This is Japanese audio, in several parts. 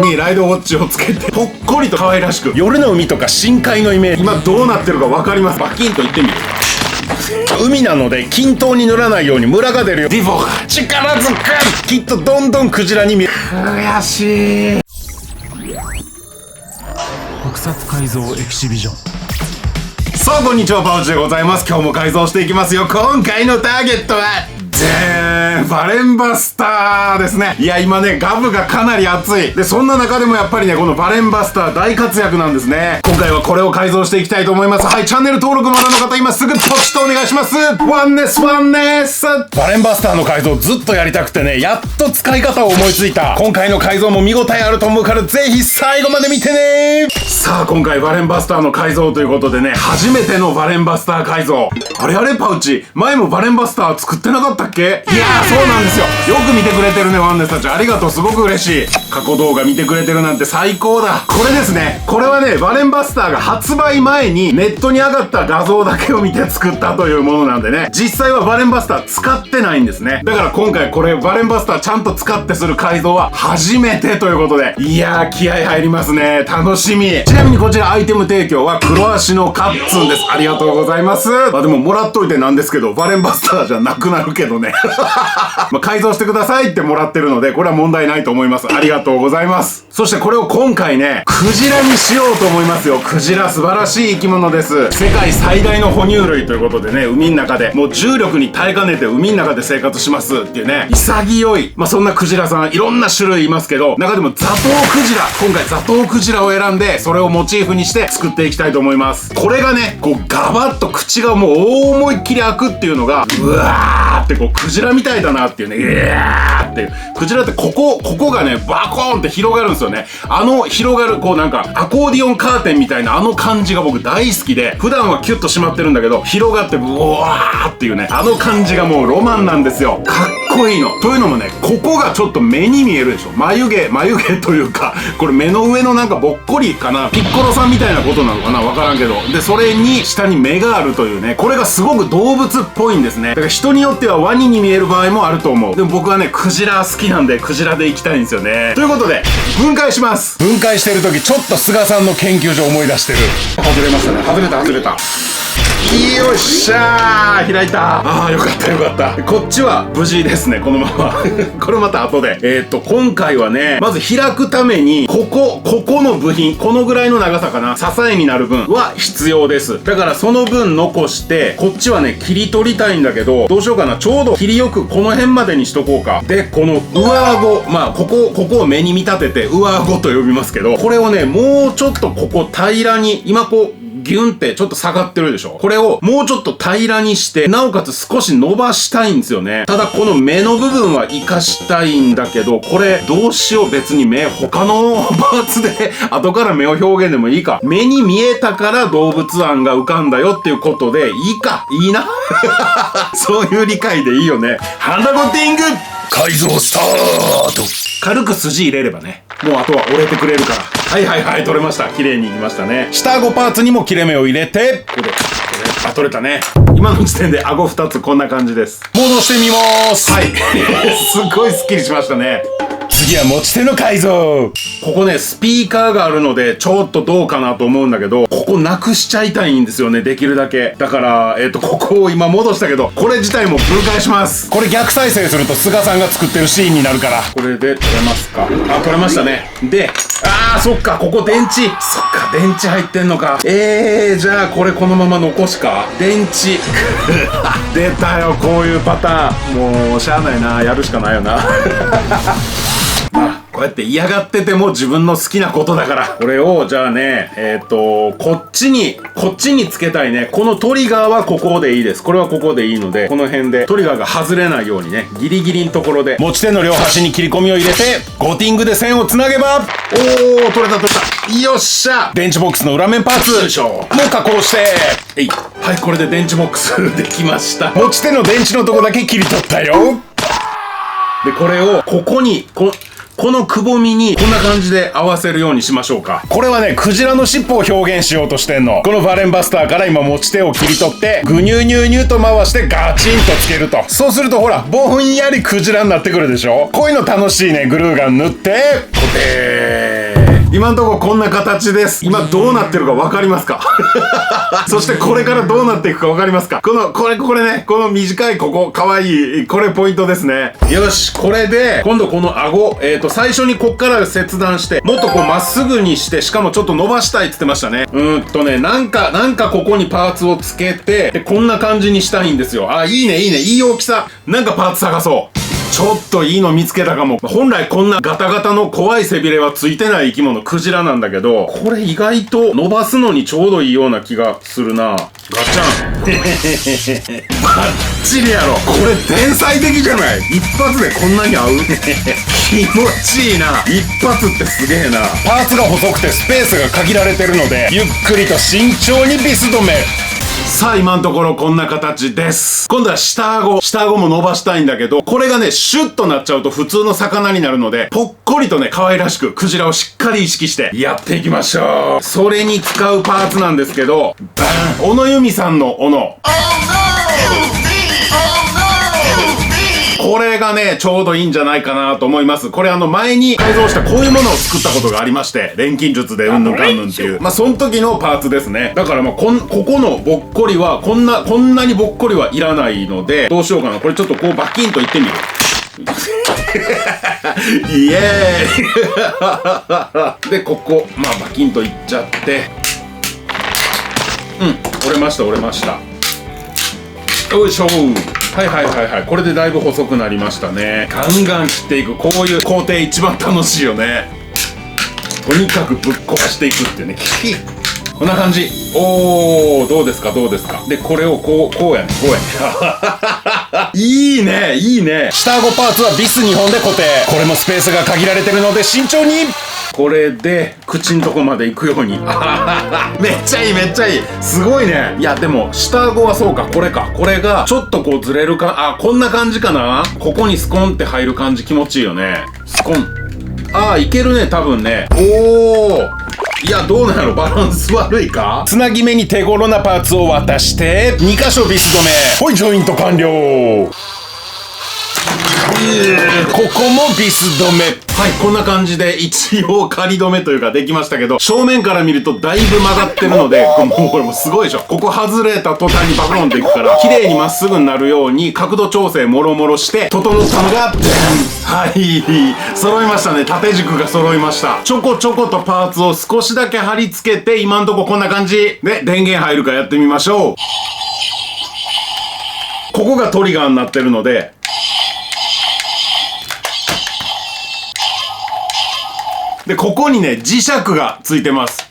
にライドウォッチをつけて、ほっこりと可愛らしく、夜の海とか深海のイメージ、今どうなってるか分かります。バキンと言ってみる。海なので均等に塗らないようにムラが出るよ。ディフォ力ずく、きっとどんどんクジラに見える。悔しい。特撮改造エキシビジョン。さあこんにちは、パウチでございます。今日も改造していきますよ。今回のターゲットはバレンバスターですね。いや今ね、ガブがかなり熱い。でそんな中でもやっぱりね、このバレンバスター大活躍なんですね。今回はこれを改造していきたいと思います。はい、チャンネル登録まだの方今すぐポチッとお願いします。ワンネスバレンバスターの改造ずっとやりたくてね、やっと使い方を思いついた。今回の改造も見応えあると思うからぜひ最後まで見てね。さあ今回バレンバスターの改造ということでね、初めてのバレンバスター改造。あれパウチ、前もバレンバスター作ってなかったっけ？いやーそうなんですよ。よく見てくれてるね、ワンネスたち。ありがとう、すごく嬉しい。過去動画見てくれてるなんて最高だ。これですね。これはね、バレンバスターが発売前にネットに上がった画像だけを見て作ったというものなんでね、実際はバレンバスター使ってないんですね。だから今回これバレンバスターちゃんと使ってする改造は初めてということで、いやー気合入りますね。楽しみ。ちなみにこちらアイテム提供は黒足のカッツンです。ありがとうございます。まあでももらっといてなんですけど、バレンバスターじゃなくなるけどね。まあ改造してくださいってもらってるので、これは問題ないと思います。ありがとうございます。そしてこれを今回ね、クジラにしようと思いますよ。クジラ素晴らしい生き物です。世界最大の哺乳類ということでね、海の中でもう重力に耐えかねて海の中で生活しますっていうね、潔い。まあそんなクジラさんいろんな種類いますけど、中でもザトウクジラ、今回ザトウクジラを選んで、それをモチーフにして作っていきたいと思います。これがね、こうガバッと口がもう思いっきり開くっていうのが、うわーってこうクジラみたいだなっていうね、っていうクジラってここがねバコーンって広がるんですよね。広がるこうなんかアコーディオンカーテンみたいな感じが僕大好きで、普段はキュッと閉まってるんだけど広がってブワーっていうね、感じがもうロマンなんですよ。かっこいいの。というのもね、ここがちょっと目に見えるでしょ。眉毛というか、これ目の上のなんかぼっこりかな、ピッコロさんみたいなことなのかな、わからんけど、でそれに下に目があるというね、これがすごく動物っぽいんですね。だから人によってはワニに見える場合もあると思う。でも僕はねクジラ好きなんでクジラで行きたいんですよね。ということで分解します。分解してる時ちょっと菅さんの研究所思い出してる。外れましたね。外れた。よっしゃー、開いた。あーよかった。こっちは無事ですね、このまま。これまた後で。今回はね、まず開くためにここの部品、このぐらいの長さかな、支えになる分は必要です。だからその分残して、こっちはね切り取りたいんだけど、どうしようかな。ちょうど切りよくこの辺までにしとこうか。でこの上顎、まあここを目に見立てて上顎と呼びますけど、これをねもうちょっとここ平らに、今こうギュンってちょっと下がってるでしょ。これをもうちょっと平らにして、なおかつ少し伸ばしたいんですよね。ただこの目の部分は活かしたいんだけど、これどうしよう。別に目他のパーツで後から目を表現でもいいか。目に見えたから動物案が浮かんだよっていうことでいいな。そういう理解でいいよね。ハンダゴッティング改造スタート。軽く筋入れればね、もうあとは折れてくれるから。はい取れました。綺麗にいきましたね。下顎パーツにも切れ目を入れて、これ取れたね。今の時点で顎2つこんな感じです。戻してみまーす。はいすっごいスッキリしましたね。次は持ち手の改造。ここねスピーカーがあるのでちょっとどうかなと思うんだけど、ここなくしちゃいたいんですよね、できるだけ。だからここを今戻したけど、これ自体も分解します。これ逆再生すると菅さんが作ってるシーンになるから。これで取れますか。あ、取れましたね。でそっか、ここ電池、そっか電池入ってんのか。じゃあこれこのまま残しか。電池出たよ、こういうパターン。もうしゃあないな、やるしかないよな。こうやって嫌がってても自分の好きなことだから。これをじゃあね、こっちにつけたいね。このトリガーはここでいいです。これはここでいいので、この辺でトリガーが外れないようにね、ギリギリのところで持ち手の両端に切り込みを入れて、ゴティングで線をつなげば、取れた。よっしゃ。電池ボックスの裏面パーツも加工して、はい、これで電池ボックスできました。持ち手の電池のとこだけ切り取ったよ。でこれをここにこのくぼみにこんな感じで合わせるようにしましょうか。これはねクジラの尻尾を表現しようとしてんの。このバレンバスターから今持ち手を切り取ってグニュニュニュと回してガチンとつけると、そうするとほらぼんやりクジラになってくるでしょ。こういうの楽しいね。グルーガン塗って固定。今んとここんな形です。今どうなってるか分かりますか？そしてこれからどうなっていくか分かりますか？これね、この短いここ、かわいい、これポイントですね。よし、これで、今度この顎、最初にこっから切断して、もっとこうまっすぐにして、しかもちょっと伸ばしたいって言ってましたね。なんかここにパーツをつけて、で、こんな感じにしたいんですよ。あ、いいね、いい大きさ。なんかパーツ探そう。ちょっといいの見つけたかも。本来こんなガタガタの怖い背びれはついてない生き物、クジラなんだけど、これ意外と伸ばすのにちょうどいいような気がするな。ガチャン。バッチリやろ。これ天才的じゃない？一発でこんなに合う？気持ちいいな。一発ってすげえな。パーツが細くてスペースが限られてるので、ゆっくりと慎重にビス止め。さあ今のところこんな形です。今度は下顎も伸ばしたいんだけど、これがね、シュッとなっちゃうと普通の魚になるので、ぽっこりとね、可愛らしくクジラをしっかり意識してやっていきましょう。それに使うパーツなんですけど、バーン！小野由美さんの斧。これがね、ちょうどいいんじゃないかなと思います。これ前に改造したこういうものを作ったことがありまして、錬金術でうんぬんかんぬんっていう。その時のパーツですね。だからここのぼっこりは、こんなにぼっこりはいらないので、どうしようかな。これちょっとこうバキンといってみる。イエーイで、ここ、バキンといっちゃって。折れました。よいしょはい。これでだいぶ細くなりましたね。ガンガン切っていく。こういう工程一番楽しいよね。とにかくぶっ壊していくっていうね。こんな感じ。おー、どうですか。で、これをこうやね。いいね。下顎パーツはビス2本で固定。これもスペースが限られてるので慎重に。これで、口んとこまで行くように。めっちゃいい。すごいね。いや、でも、下顎はそうか、これか。これが、ちょっとこうずれるか、こんな感じかな。ここにスコンって入る感じ気持ちいいよね。スコン。いけるね、多分ね。おー。いや、どうなんやろ、バランス悪いか。つなぎ目に手頃なパーツを渡して、2箇所ビス止め。ほい、ジョイント完了。ここもビス止め。はい、こんな感じで一応仮止めというかできましたけど、正面から見るとだいぶ曲がってるので、これもすごいでしょ。ここ外れた途端にバコンっていくから、綺麗にまっすぐになるように角度調整もろもろして、整ったのが、はい、揃いましたね。縦軸が揃いました。ちょこちょことパーツを少しだけ貼り付けて、今んとここんな感じ。で、電源入るかやってみましょう。ここがトリガーになってるので、で、ここにね、磁石がついてます。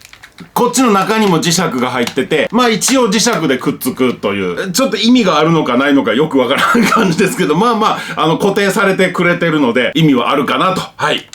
こっちの中にも磁石が入ってて、一応磁石でくっつくという、ちょっと意味があるのかないのかよくわからん感じですけど、固定されてくれてるので、意味はあるかなと。はい。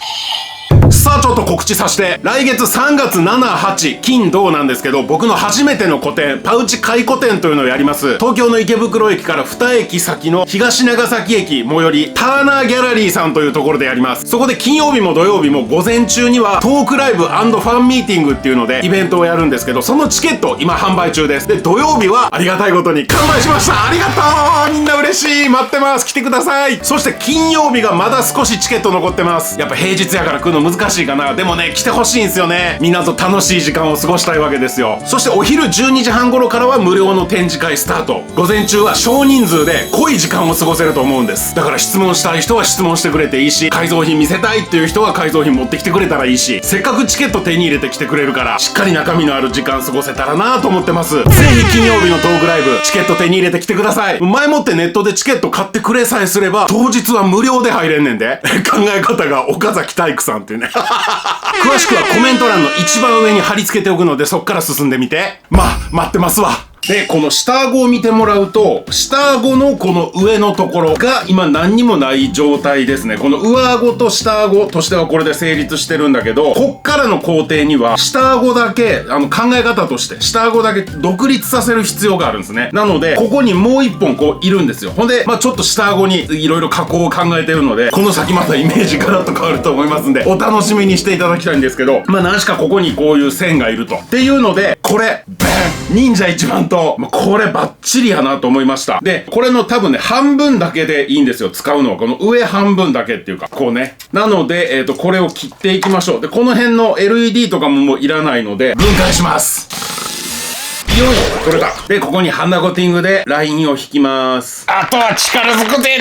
さあちょっと告知させて、来月3月7、8、金土なんですけど、僕の初めての個展、パウチ回顧展というのをやります。東京の池袋駅から2駅先の東長崎駅最寄り、ターナーギャラリーさんというところでやります。そこで金曜日も土曜日も午前中にはトークライブ&ファンミーティングっていうのでイベントをやるんですけど、そのチケット今販売中です。で、土曜日はありがたいことに完売しました。ありがとう、みんな嬉しい。待ってます。来てください。そして金曜日がまだ少しチケット残ってます。やっぱ平日やから来るの難しいかな。でもね、来てほしいんですよね。みんなと楽しい時間を過ごしたいわけですよ。そしてお昼12時半頃からは無料の展示会スタート。午前中は少人数で濃い時間を過ごせると思うんです。だから質問したい人は質問してくれていいし、改造品見せたいっていう人は改造品持ってきてくれたらいいし、せっかくチケット手に入れてきてくれるから、しっかり中身のある時間過ごせたらなと思ってます。ぜひ金曜日のトークライブ、チケット手に入れてきてください。前もってネットでチケット買ってくれさえすれば、当日は無料で入れんねんで。考え方が岡崎体育さんっていうね。詳しくはコメント欄の一番上に貼り付けておくので、そっから進んでみて。待ってますわ。で、この下顎を見てもらうと、下顎のこの上のところが今何にもない状態ですね。この上顎と下顎としてはこれで成立してるんだけど、こっからの工程には下顎だけ、考え方として下顎だけ独立させる必要があるんですね。なので、ここにもう一本こういるんですよ。ほんで、ちょっと下顎にいろいろ加工を考えてるので、この先またイメージガラッと変わると思いますんで、お楽しみにしていただきたいんですけど、何しかここにこういう線がいると。っていうので、これ、忍者一番と、これバッチリやなと思いました。で、これの多分ね、半分だけでいいんですよ。使うのは。この上半分だけっていうか、こうね。なので、これを切っていきましょう。で、この辺の LED とかももういらないので、分解します。よい、取れた。で、ここにハンダコティングでラインを引きます。あとは力ずくで。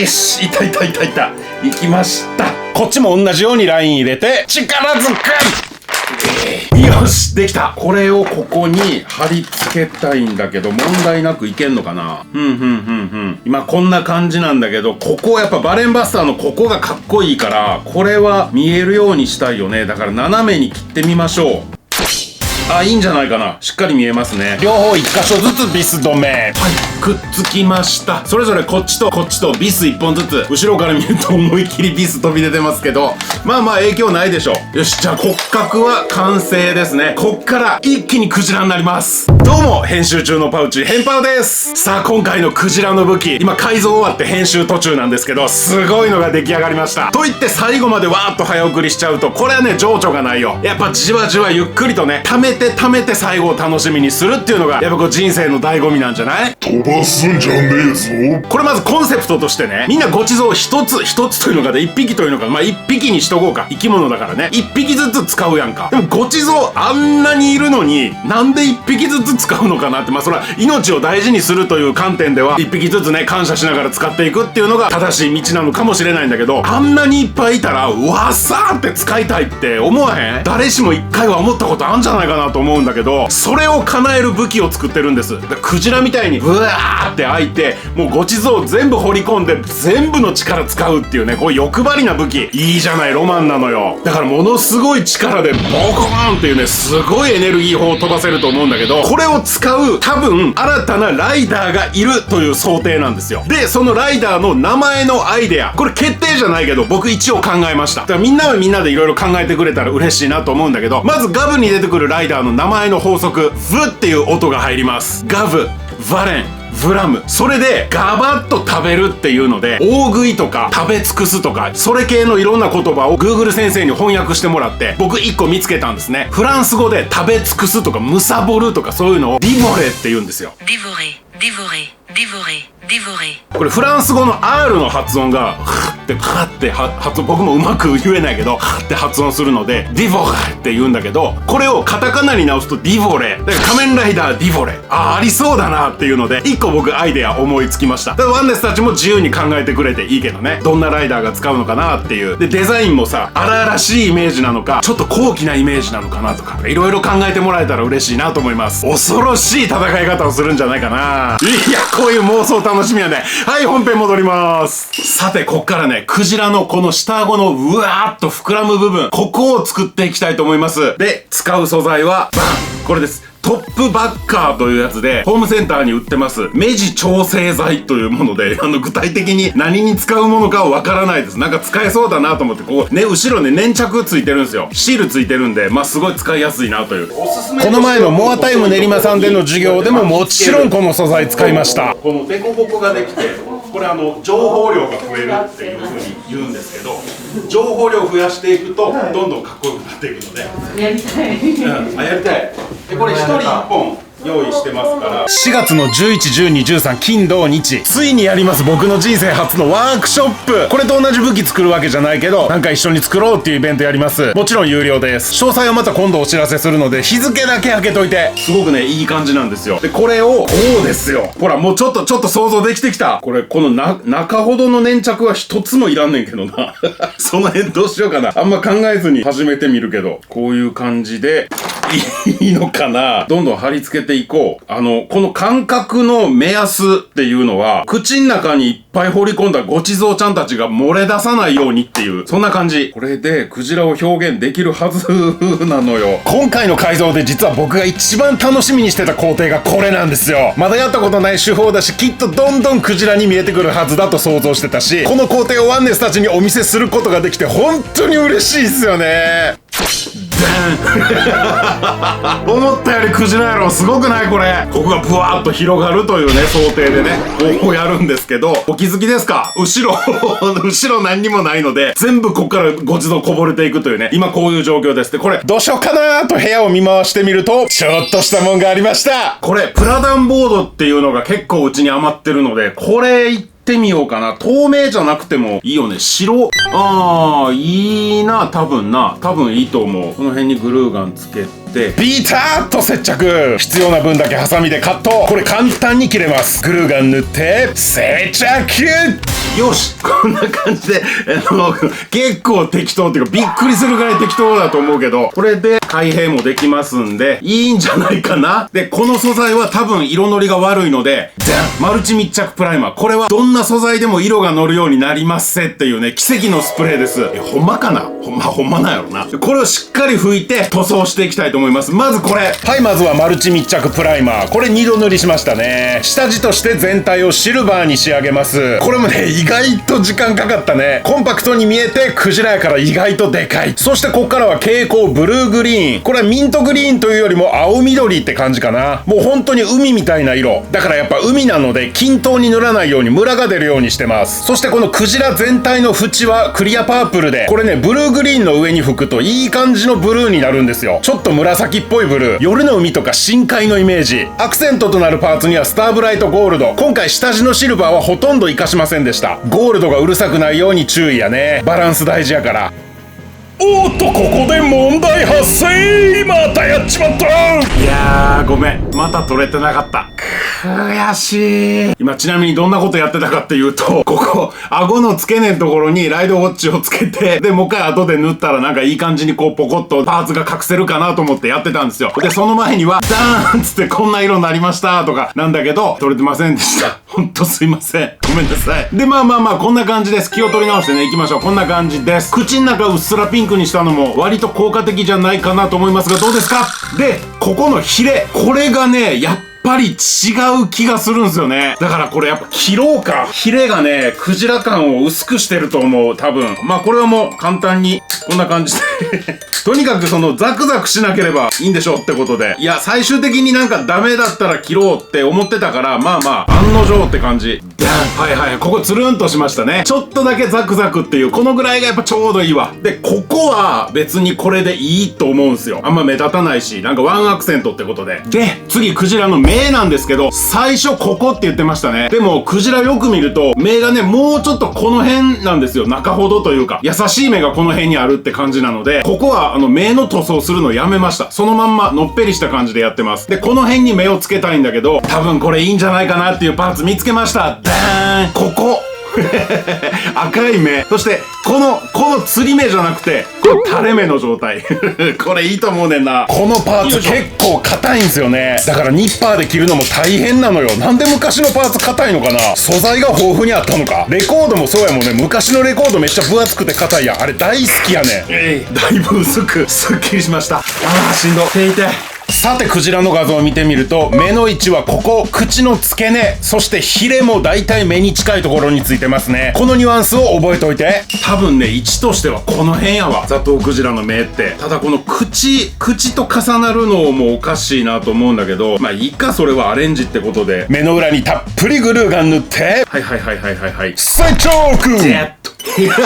よし、いた。いきました。こっちも同じようにライン入れて、力ずく。よし、できた。これをここに貼り付けたいんだけど、問題なくいけんのかな。今こんな感じなんだけど、ここやっぱバレンバスターのここがかっこいいから、これは見えるようにしたいよね。だから斜めに切ってみましょう。あ、いいんじゃないかな。しっかり見えますね。両方1箇所ずつビス止め。はい、くっつきました。それぞれこっちとこっちとビス1本ずつ。後ろから見ると思いっきりビス飛び出てますけど、まあ影響ないでしょう。よし、じゃあ骨格は完成ですね。こっから一気にクジラになります。どうも、編集中のパウチ、ヘンパウです。さあ、今回のクジラの武器、今改造終わって編集途中なんですけど、すごいのが出来上がりました。と言って最後までわーっと早送りしちゃうと、これはね、情緒がないよ。やっぱじわじわゆっくりとね、貯めて最後を楽しみにするっていうのが、やっぱこう人生の醍醐味なんじゃない？飛ばすんじゃねえぞ。これまずコンセプトとしてね、みんなごちそう一つというのかで一匹というのか、一匹にしとこうか。生き物だからね。一匹ずつ使うやんか。でもごちそうあんなにいるのに、なんで一匹ずつ使うのかなって、それは命を大事にするという観点では、一匹ずつね、感謝しながら使っていくっていうのが正しい道なのかもしれないんだけど、あんなにいっぱいいたら、わさーって使いたいって思わへん？誰しも一回は思ったことあんじゃないかなと思うんだけど、それを叶える武器を作ってるんです。だからクジラみたいにブワーって開いて、もうごちそう全部掘り込んで全部の力使うっていうね、こういう欲張りな武器。いいじゃない、ロマンなのよ。だからものすごい力でボコーンっていうね、すごいエネルギー砲を飛ばせると思うんだけど、これを使う多分新たなライダーがいるという想定なんですよ。で、そのライダーの名前のアイデア、これ決定じゃないけど僕一応考えました。だからみんなはみんなでいろいろ考えてくれたら嬉しいなと思うんだけど、まずガブに出てくるライダーの名前の法則、ブっていう音が入ります。ガブ、バレン、ブラム。それでガバッと食べるっていうので、大食いとか食べ尽くすとか、それ系のいろんな言葉を Google 先生に翻訳してもらって、僕1個見つけたんですね。フランス語で食べ尽くすとかむさぼるとかそういうのをディボレって言うんですよ。これフランス語の R の発音が発音、僕もうまく言えないけどって発音するのでディボレって言うんだけど、これをカタカナに直すとディボレ。だから仮面ライダーディボレ、ありそうだなっていうので1個僕アイデア思いつきました。だからワンネスたちも自由に考えてくれていいけどね、どんなライダーが使うのかなっていう。でデザインもさ、荒々しいイメージなのかちょっと高貴なイメージなのかなとか、いろいろ考えてもらえたら嬉しいなと思います。恐ろしい戦い方をするんじゃないかな。いや、こういう妄想楽しみやね。はい、本編戻ります。さて、こっからね、クジラのこの下顎のうわーっと膨らむ部分、ここを作っていきたいと思います。で、使う素材はバン、これです。トップバッカーというやつで、ホームセンターに売ってます、目地調整剤というもので、具体的に何に使うものかはわからないです。なんか使えそうだなと思って、こう、ね、後ろね、粘着ついてるんですよ。シールついてるんで、すごい使いやすいなという。この前のモアタイム練馬さんでの授業でももちろんこの素材使いました。このデコボコができて、これ情報量が増えるっていう風に言うんですけど、情報量を増やしていくと、どんどんかっこよくなっていくので。やりたい。やりたい。で、これ1人1本用意してますから、4月の11、12、13金土日ついにやります。僕の人生初のワークショップ。これと同じ武器作るわけじゃないけど、なんか一緒に作ろうっていうイベントやります。もちろん有料です。詳細はまた今度お知らせするので、日付だけ開けといて。すごくね、いい感じなんですよ。で、これをこうですよ。ほら、もうちょっと想像できてきた。これ、この中ほどの粘着は一つもいらんねんけどな。その辺どうしようかな。あんま考えずに始めてみるけど、こういう感じでいいのかな。どんどん貼り付けていこう。この感覚の目安っていうのは、口の中にいっぱい放り込んだごちそうちゃんたちが漏れ出さないようにっていう、そんな感じ。これでクジラを表現できるはずなのよ。今回の改造で実は僕が一番楽しみにしてた工程がこれなんですよ。まだやったことない手法だし、きっとどんどんクジラに見えてくるはずだと想像してたし、この工程をワンネスたちにお見せすることができて本当に嬉しいですよね。思ったよりクジラやろ。すごくないこれ。ここがブワーッと広がるというね、想定でね、こうやるんですけど、お気づきですか？後ろ何にもないので、全部こっからご自動こぼれていくというね、今こういう状況です。で、これ、どうしようかなーと部屋を見回してみると、ちょっとしたもんがありました。これ、プラダンボードっていうのが結構うちに余ってるので、これ行ってみようかな。透明じゃなくてもいいよね。白。いいな、多分いいと思う。この辺にグルーガンつけて、ビターッと接着。必要な分だけハサミでカット。これ簡単に切れます。グルーガン塗って、接着。よし、こんな感じで、結構適当っていうか、びっくりするぐらい適当だと思うけど、これで開閉もできますんで、いいんじゃないかな。で、この素材は多分色のりが悪いので、じゃん、マルチ密着プライマー。これはどんな素材でも色が乗るようになりますせっていうね、奇跡のスプレーです。ほんまかな？ほんまなんやろな。これをしっかり拭いて塗装していきたいと思います。まずこれ。はい、まずはマルチ密着プライマー。これ2度塗りしましたね。下地として全体をシルバーに仕上げます。これもね、意外と時間かかったね。コンパクトに見えてクジラやから意外とでかい。そしてこっからは蛍光ブルーグリーン。これはミントグリーンというよりも青緑って感じかな。もう本当に海みたいな色。だからやっぱ海なので均等に塗らないようにムラが出るようにしてます。そしてこのクジラ全体の縁はクリアパープルで、これね、ブルーグリーンの上に吹くといい感じのブルーになるんですよ。ちょっと紫っぽいブルー。夜の海とか深海のイメージ。アクセントとなるパーツにはスターブライトゴールド。今回下地のシルバーはほとんど活かしませんでした。ゴールドがうるさくないように注意やね。バランス大事やから。おっと、ここで問題発生。またやっちまった。いやー、ごめん、また取れてなかった。悔しい。今ちなみにどんなことやってたかっていうと、ここ顎の付け根のところにライドウォッチをつけて、でもう一回後で塗ったらなんかいい感じにこうポコッとパーツが隠せるかなと思ってやってたんですよ。でその前にはダーンっつってこんな色になりましたとかなんだけど、取れてませんでした。ほんとすいません、ごめんなさい。でまあこんな感じです。気を取り直してね、行きましょう。こんな感じです。口の中うっすらピンクにしたのも割と効果的じゃないかなと思いますが、どうですか？でここのヒレ、これがねやっぱり違う気がするんですよね。だからこれやっぱ切ろうか。ヒレがね、クジラ感を薄くしてると思う、多分。まあこれはもう簡単にこんな感じでとにかくそのザクザクしなければいいんでしょうってことで。いや最終的になんかダメだったら切ろうって思ってたから、まあ案の定って感じ。はいここつるんとしましたね。ちょっとだけザクザクっていう、このぐらいがやっぱちょうどいいわ。でここは別にこれでいいと思うんすよ。あんま目立たないし、なんかワンアクセントってことで。で次クジラの目なんですけど、最初ここって言ってましたね。でもクジラよく見ると目がね、もうちょっとこの辺なんですよ。中ほどというか優しい目がこの辺にあるって感じなので、ここは目の塗装するのやめました。そのまんまのっぺりした感じでやってます。でこの辺に目をつけたいんだけど、多分これいいんじゃないかなっていうパーツ見つけました。ダーン、ここ赤い目。そしてこの釣り目じゃなくてこの垂れ目の状態これいいと思うねんな。このパーツ結構硬いんですよね。だからニッパーで切るのも大変なのよ。なんで昔のパーツ硬いのかな。素材が豊富にあったのか。レコードもそうやもんね。昔のレコードめっちゃ分厚くて硬いやん。あれ大好きやねん。だいぶ薄くすっきりしました。しんど手痛い。さてクジラの画像を見てみると、目の位置はここ、口の付け根、そしてヒレもだいたい目に近いところについてますね。このニュアンスを覚えておいて。多分ね、位置としてはこの辺やわ、ザトウクジラの目って。ただこの口と重なるのもおかしいなと思うんだけど、まあいいか、それはアレンジってことで。目の裏にたっぷりグルーガン塗って、はい接着。いやー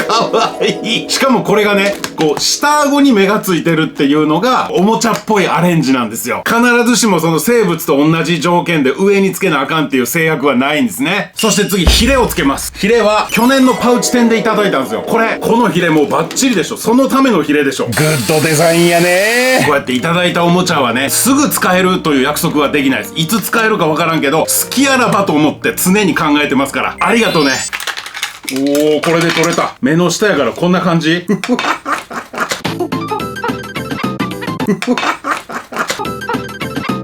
かわいい。しかもこれがね、こう下顎に目がついてるっていうのがおもちゃっぽいアレンジなんですよ。必ずしもその生物と同じ条件で上につけなあかんっていう制約はないんですね。そして次ヒレをつけます。ヒレは去年のパウチ店でいただいたんですよ。このヒレもうバッチリでしょ。そのためのヒレでしょ。グッドデザインやね。こうやっていただいたおもちゃはね、すぐ使えるという約束はできないです。いつ使えるかわからんけど、好きあらばと思って常に考えてますから。ありがとうね。おー、これで取れた。目の下やからこんな感じ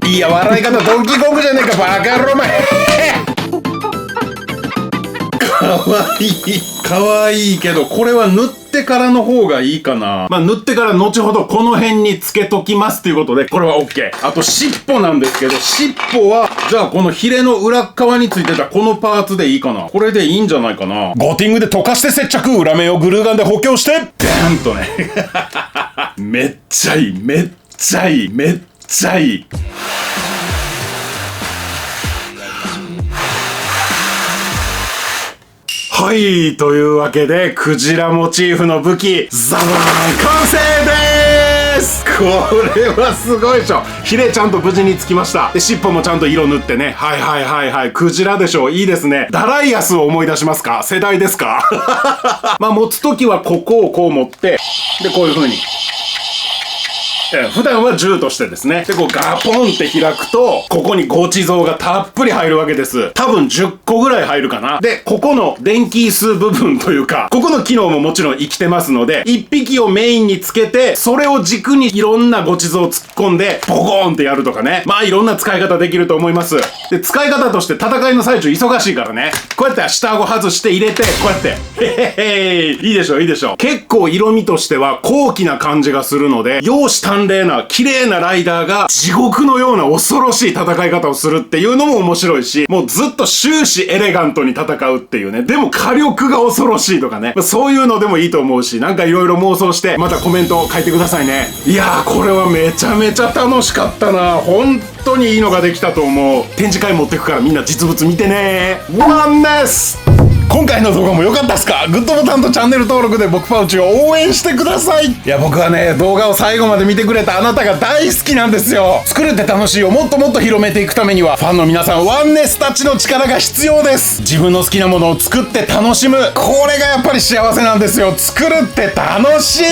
いや、笑い方ドンキーコングじゃねえか、バカ野郎お前かわいいけど、これは塗ってからの方がいいかな。まあ塗ってから後ほどこの辺につけときますということで、これは OK。あと尻尾なんですけど、尻尾はじゃあこのヒレの裏側についてたこのパーツでいいかな。これでいいんじゃないかな。ゴーティングで溶かして接着、裏面をグルーガンで補強して、ベーンとねめっちゃいい、めっちゃいい、めっちゃいい。はい、というわけでクジラモチーフの武器ザバーン完成でーす。これはすごいでしょ。ヒレちゃんと無事につきました。で尻尾もちゃんと色塗ってね。はいはいはいはい、クジラでしょ。いいですね。ダライアスを思い出しますか？世代ですか？まあ持つときはここをこう持ってでこういう風に普段は銃としてですね。で、こうガポンって開くと、ここにゴチ像がたっぷり入るわけです。多分10個ぐらい入るかな。で、ここの電気椅子部分というか、ここの機能ももちろん生きてますので、1匹をメインにつけて、それを軸にいろんなゴチ像を突っ込んで、ボコーンってやるとかね。まあいろんな使い方できると思います。で、使い方として戦いの最中忙しいからね。こうやって下顎外して入れて、こうやって。へへへいいでしょいいでしょ。結構色味としては高貴な感じがするので、容姿端麗な綺麗なライダーが地獄のような恐ろしい戦い方をするっていうのも面白いし、もうずっと終始エレガントに戦うっていうね。でも火力が恐ろしいとかね。そういうのでもいいと思うし、なんかいろいろ妄想してまたコメントを書いてくださいね。いやーこれはめちゃめちゃ楽しかったな。本当にいいのができたと思う。展示会持ってくからみんな実物見てね。ワンです。今回の動画も良かったっすか？グッドボタンとチャンネル登録で僕パウチを応援してください。いや僕はね、動画を最後まで見てくれたあなたが大好きなんですよ。作れて楽しいをもっともっと広めていくためには、ファンの皆さんワンネスたちの力が必要です。自分の好きなものを作って楽しむ、これがやっぱり幸せなんですよ。作るって楽しい。